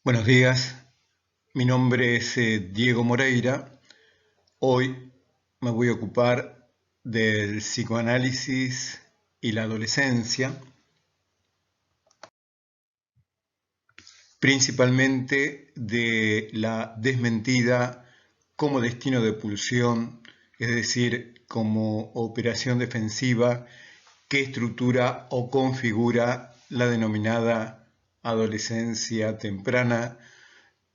Buenos días, mi nombre es Diego Moreira. Hoy me voy a ocupar del psicoanálisis y la adolescencia, principalmente de la desmentida como destino de pulsión, es decir, como operación defensiva que estructura o configura la denominada adolescencia temprana,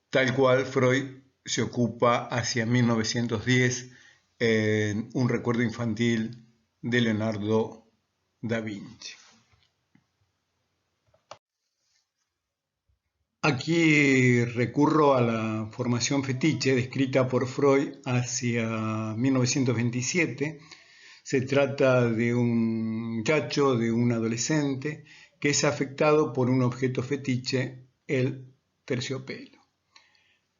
tal cual Freud se ocupa hacia 1910 en Un recuerdo infantil de Leonardo da Vinci. Aquí recurro a la formación fetiche descrita por Freud hacia 1927. Se trata de un muchacho, de un adolescente, que es afectado por un objeto fetiche, el terciopelo.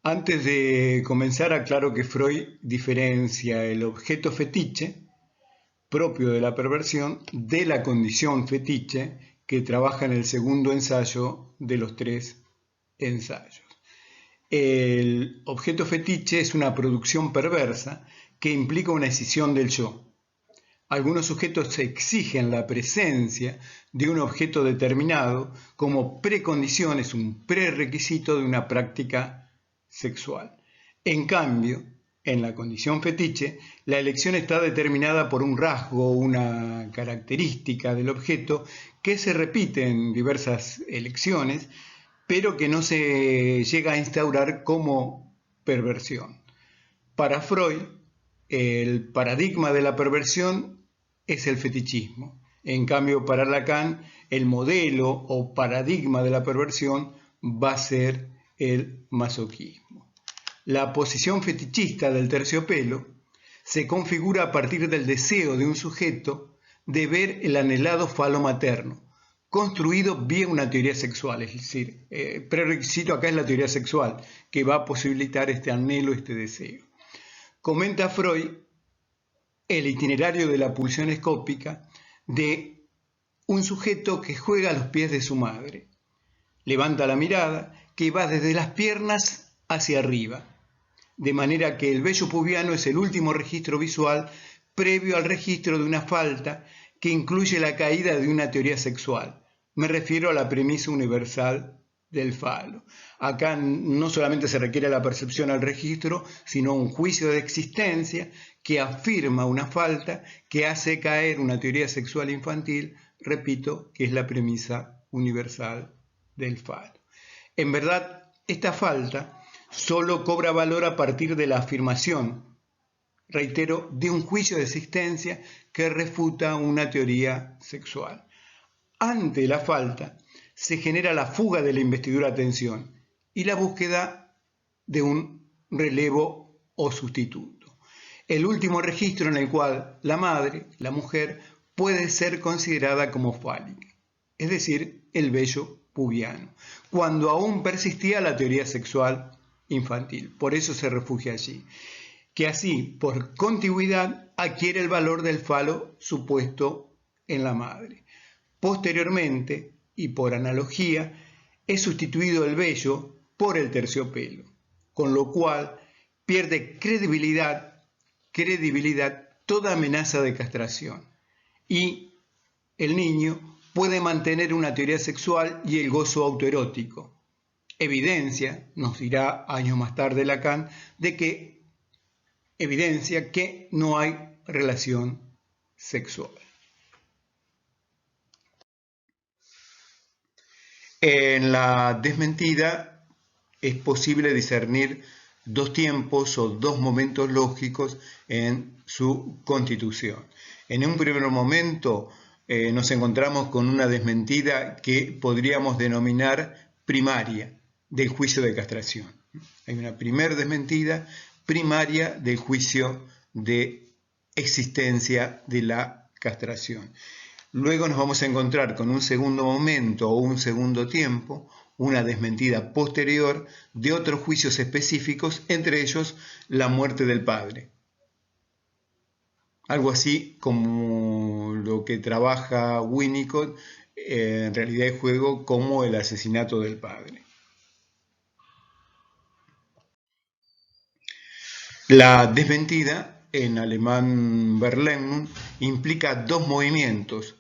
Antes de comenzar, aclaro que Freud diferencia el objeto fetiche, propio de la perversión, de la condición fetiche, que trabaja en el segundo ensayo de los 3 ensayos. El objeto fetiche es una producción perversa que implica una escisión del yo. Algunos sujetos exigen la presencia de un objeto determinado como precondición, es un prerequisito de una práctica sexual. En cambio, en la condición fetiche, la elección está determinada por un rasgo, una característica del objeto que se repite en diversas elecciones, pero que no se llega a instaurar como perversión. Para Freud, el paradigma de la perversión es el fetichismo. En cambio, para Lacan, el modelo o paradigma de la perversión va a ser el masoquismo. La posición fetichista del terciopelo se configura a partir del deseo de un sujeto de ver el anhelado falo materno, construido vía una teoría sexual, es decir, prerequisito acá es la teoría sexual, que va a posibilitar este anhelo, este deseo. Comenta Freud el itinerario de la pulsión escópica de un sujeto que juega a los pies de su madre. Levanta la mirada, que va desde las piernas hacia arriba, de manera que el vello pubiano es el último registro visual previo al registro de una falta que incluye la caída de una teoría sexual. Me refiero a la premisa universal del falo. Acá no solamente se requiere la percepción al registro, sino un juicio de existencia que afirma una falta que hace caer una teoría sexual infantil, repito, que es la premisa universal del falo. En verdad, esta falta solo cobra valor a partir de la afirmación, reitero, de un juicio de existencia que refuta una teoría sexual. Ante la falta, se genera la fuga de la investidura-atención y la búsqueda de un relevo o sustituto. El último registro en el cual la madre, la mujer, puede ser considerada como fálica, es decir, el vello pubiano, cuando aún persistía la teoría sexual infantil. Por eso se refugia allí, que así, por contigüidad, adquiere el valor del falo supuesto en la madre. Posteriormente, y por analogía, es sustituido el vello por el terciopelo, con lo cual pierde credibilidad toda amenaza de castración, y el niño puede mantener una teoría sexual y el gozo autoerótico. Evidencia, nos dirá años más tarde Lacan, evidencia que no hay relación sexual. En la desmentida es posible discernir dos tiempos o dos momentos lógicos en su constitución. En un primer momento nos encontramos con una desmentida que podríamos denominar primaria del juicio de castración. Hay una primera desmentida primaria del juicio de existencia de la castración. Luego nos vamos a encontrar con un segundo momento o un segundo tiempo, una desmentida posterior de otros juicios específicos, entre ellos la muerte del padre. Algo así como lo que trabaja Winnicott en realidad de juego como el asesinato del padre. La desmentida, en alemán Verleumdung, implica dos movimientos,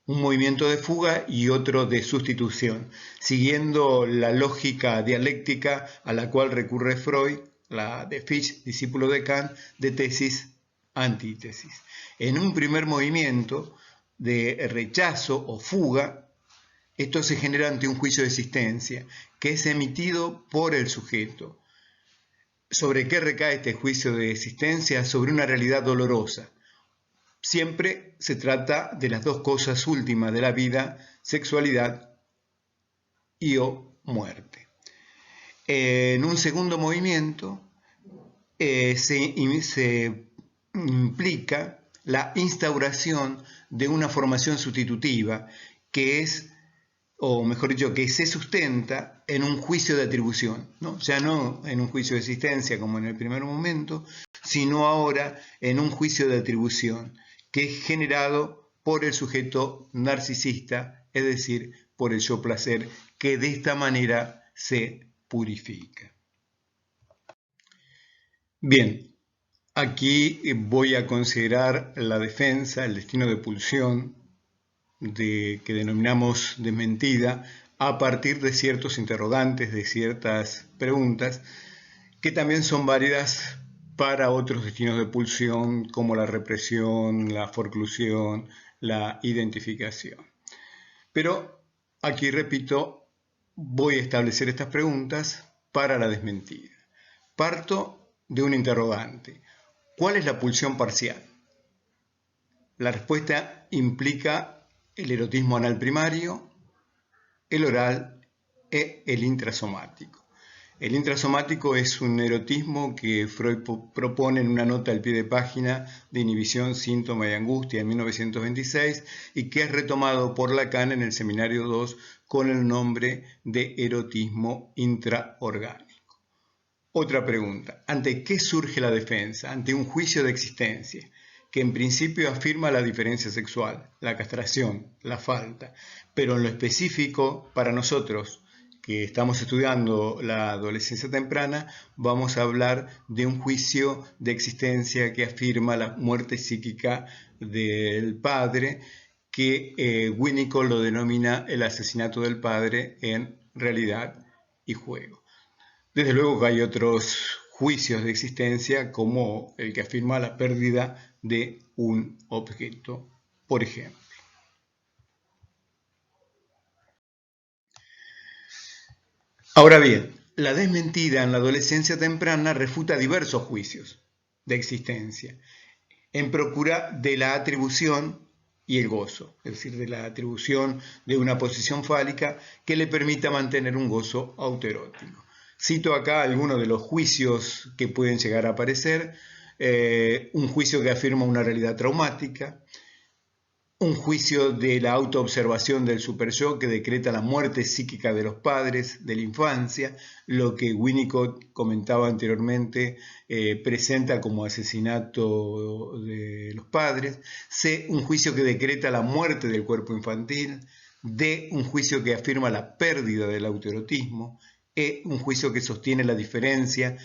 un movimiento de fuga y otro de sustitución, siguiendo la lógica dialéctica a la cual recurre Freud, la de Fichte, discípulo de Kant, de tesis-antítesis. En un primer movimiento de rechazo o fuga, esto se genera ante un juicio de existencia, que es emitido por el sujeto. ¿Sobre qué recae este juicio de existencia? Sobre una realidad dolorosa. Siempre se trata de las dos cosas últimas de la vida, sexualidad y o muerte. En un segundo movimiento se implica la instauración de una formación sustitutiva que es, o mejor dicho, que se sustenta en un juicio de atribución, ¿no? Ya no en un juicio de existencia como en el primer momento, sino ahora en un juicio de atribución, que es generado por el sujeto narcisista, es decir, por el yo placer, que de esta manera se purifica. Bien, aquí voy a considerar la defensa, el destino de pulsión, que denominamos desmentida, a partir de ciertos interrogantes, de ciertas preguntas, que también son válidas para otros destinos de pulsión, como la represión, la forclusión, la identificación. Pero aquí, repito, voy a establecer estas preguntas para la desmentida. Parto de un interrogante. ¿Cuál es la pulsión parcial? La respuesta implica el erotismo anal primario, el oral e el intrasomático. El intrasomático es un erotismo que Freud propone en una nota al pie de página de Inhibición, Síntoma y Angustia en 1926 y que es retomado por Lacan en el Seminario 2 con el nombre de erotismo intraorgánico. Otra pregunta, ¿ante qué surge la defensa? Ante un juicio de existencia, que en principio afirma la diferencia sexual, la castración, la falta, pero en lo específico, para nosotros que estamos estudiando la adolescencia temprana, vamos a hablar de un juicio de existencia que afirma la muerte psíquica del padre, que Winnicott lo denomina el asesinato del padre en realidad y juego. Desde luego que hay otros juicios de existencia como el que afirma la pérdida de un objeto, por ejemplo. Ahora bien, la desmentida en la adolescencia temprana refuta diversos juicios de existencia en procura de la atribución y el gozo, es decir, de la atribución de una posición fálica que le permita mantener un gozo autoerótico. Cito acá algunos de los juicios que pueden llegar a aparecer. Un juicio que afirma una realidad traumática, un juicio de la autoobservación del superyo que decreta la muerte psíquica de los padres de la infancia, lo que Winnicott comentaba anteriormente presenta como asesinato de los padres. C, un juicio que decreta la muerte del cuerpo infantil. D, un juicio que afirma la pérdida del autoerotismo. E, un juicio que sostiene la diferencia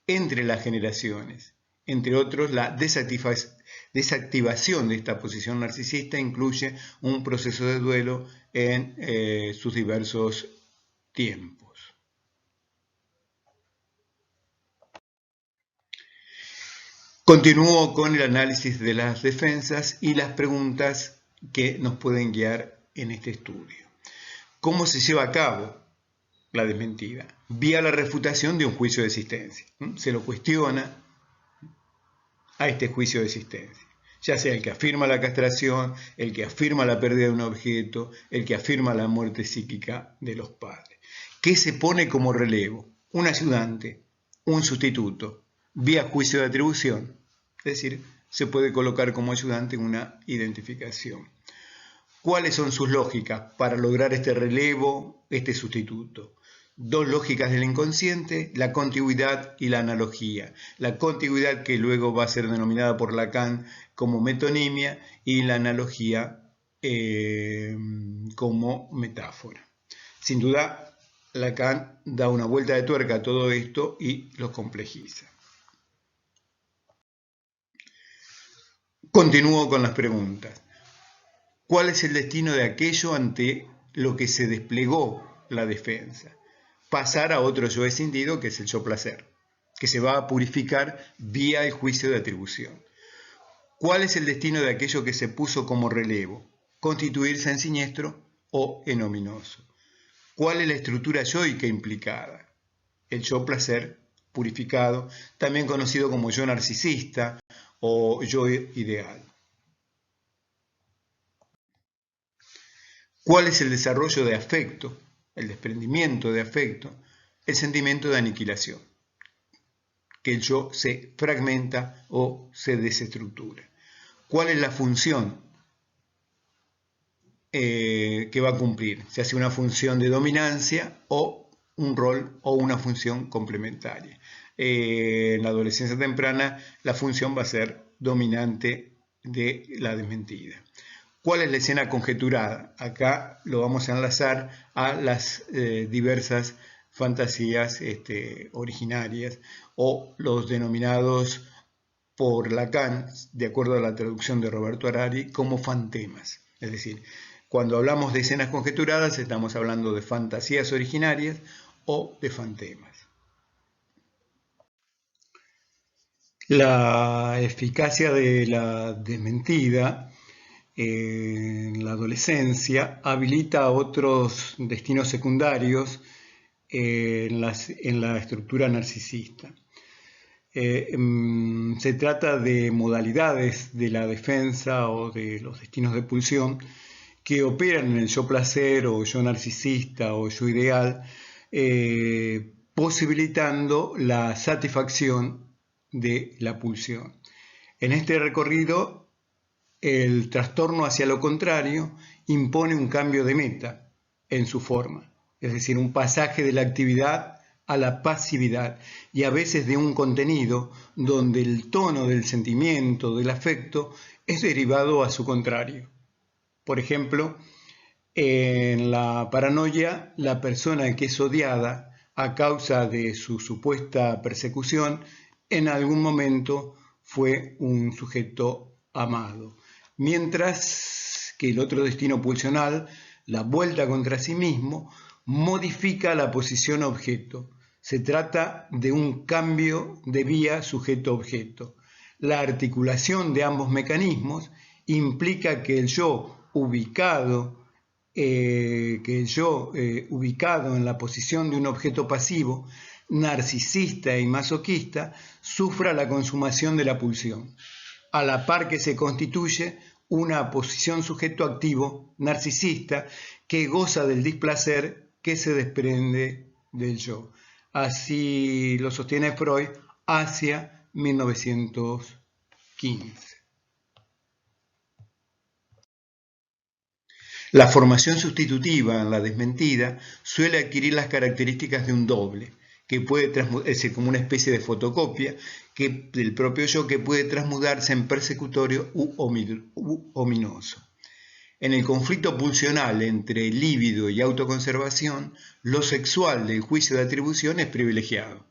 entre las generaciones. Entre otros, la desactivación de esta posición narcisista incluye un proceso de duelo en sus diversos tiempos. Continúo con el análisis de las defensas y las preguntas que nos pueden guiar en este estudio. ¿Cómo se lleva a cabo la desmentida? Vía la refutación de un juicio de existencia. Se lo cuestiona a este juicio de existencia, ya sea el que afirma la castración, el que afirma la pérdida de un objeto, el que afirma la muerte psíquica de los padres. ¿Qué se pone como relevo? Un ayudante, un sustituto, vía juicio de atribución, es decir, se puede colocar como ayudante una identificación. ¿Cuáles son sus lógicas para lograr este relevo, este sustituto? Dos lógicas del inconsciente, la contigüidad y la analogía. La contigüidad que luego va a ser denominada por Lacan como metonimia y la analogía como metáfora. Sin duda, Lacan da una vuelta de tuerca a todo esto y lo complejiza. Continúo con las preguntas. ¿Cuál es el destino de aquello ante lo que se desplegó la defensa? Pasar a otro yo escindido, que es el yo placer, que se va a purificar vía el juicio de atribución. ¿Cuál es el destino de aquello que se puso como relevo? Constituirse en siniestro o en ominoso. ¿Cuál es la estructura yoica implicada? El yo placer purificado, también conocido como yo narcisista o yo ideal. ¿Cuál es el desarrollo de afecto, el desprendimiento de afecto, el sentimiento de aniquilación? Que el yo se fragmenta o se desestructura. ¿Cuál es la función que va a cumplir? Se hace una función de dominancia o un rol o una función complementaria. En la adolescencia temprana la función va a ser dominante de la desmentida. ¿Cuál es la escena conjeturada? Acá lo vamos a enlazar a las diversas fantasías originarias o los denominados por Lacan, de acuerdo a la traducción de Roberto Harari, como fantemas. Es decir, cuando hablamos de escenas conjeturadas estamos hablando de fantasías originarias o de fantemas. La eficacia de la desmentida en la adolescencia habilita otros destinos secundarios en la estructura narcisista. Se trata de modalidades de la defensa o de los destinos de pulsión que operan en el yo placer o yo narcisista o yo ideal, posibilitando la satisfacción de la pulsión. En este recorrido, el trastorno hacia lo contrario impone un cambio de meta en su forma, es decir, un pasaje de la actividad a la pasividad y a veces de un contenido donde el tono del sentimiento, del afecto, es derivado a su contrario. Por ejemplo, en la paranoia, la persona que es odiada a causa de su supuesta persecución, en algún momento fue un sujeto amado. Mientras que el otro destino pulsional, la vuelta contra sí mismo, modifica la posición objeto. Se trata de un cambio de vía sujeto-objeto. La articulación de ambos mecanismos implica que el yo ubicado en la posición de un objeto pasivo, narcisista y masoquista, sufra la consumación de la pulsión, a la par que se constituye una posición sujeto activo narcisista que goza del displacer que se desprende del yo. Así lo sostiene Freud hacia 1915. La formación sustitutiva en la desmentida suele adquirir las características de un doble, que puede es como una especie de fotocopia del propio yo que puede transmudarse en persecutorio u ominoso. En el conflicto pulsional entre líbido y autoconservación, lo sexual del juicio de atribución es privilegiado.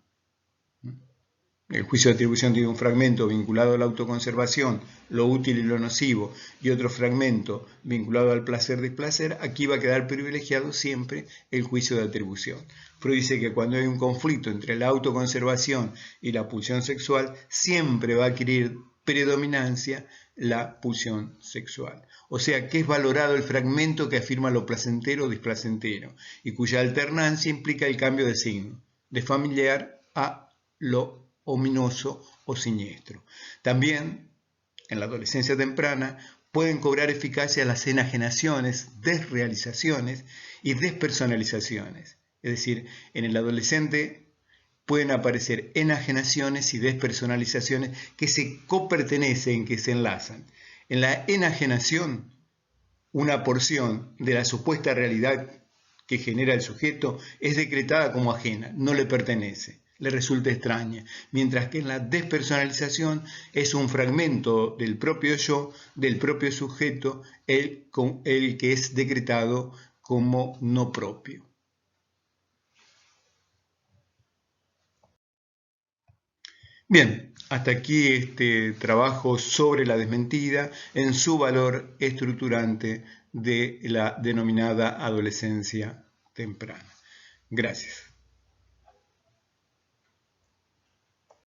El juicio de atribución tiene un fragmento vinculado a la autoconservación, lo útil y lo nocivo, y otro fragmento vinculado al placer-displacer. Aquí va a quedar privilegiado siempre el juicio de atribución. Freud dice que cuando hay un conflicto entre la autoconservación y la pulsión sexual, siempre va a adquirir predominancia la pulsión sexual. O sea que es valorado el fragmento que afirma lo placentero o displacentero, y cuya alternancia implica el cambio de signo, de familiar a lo ominoso o siniestro. También, en la adolescencia temprana, pueden cobrar eficacia las enajenaciones, desrealizaciones y despersonalizaciones. Es decir, en el adolescente pueden aparecer enajenaciones y despersonalizaciones que se copertenecen, que se enlazan. En la enajenación, una porción de la supuesta realidad que genera el sujeto es decretada como ajena, no le pertenece, le resulta extraña, mientras que en la despersonalización es un fragmento del propio yo, del propio sujeto, el que es decretado como no propio. Bien, hasta aquí este trabajo sobre la desmentida en su valor estructurante de la denominada adolescencia temprana. Gracias.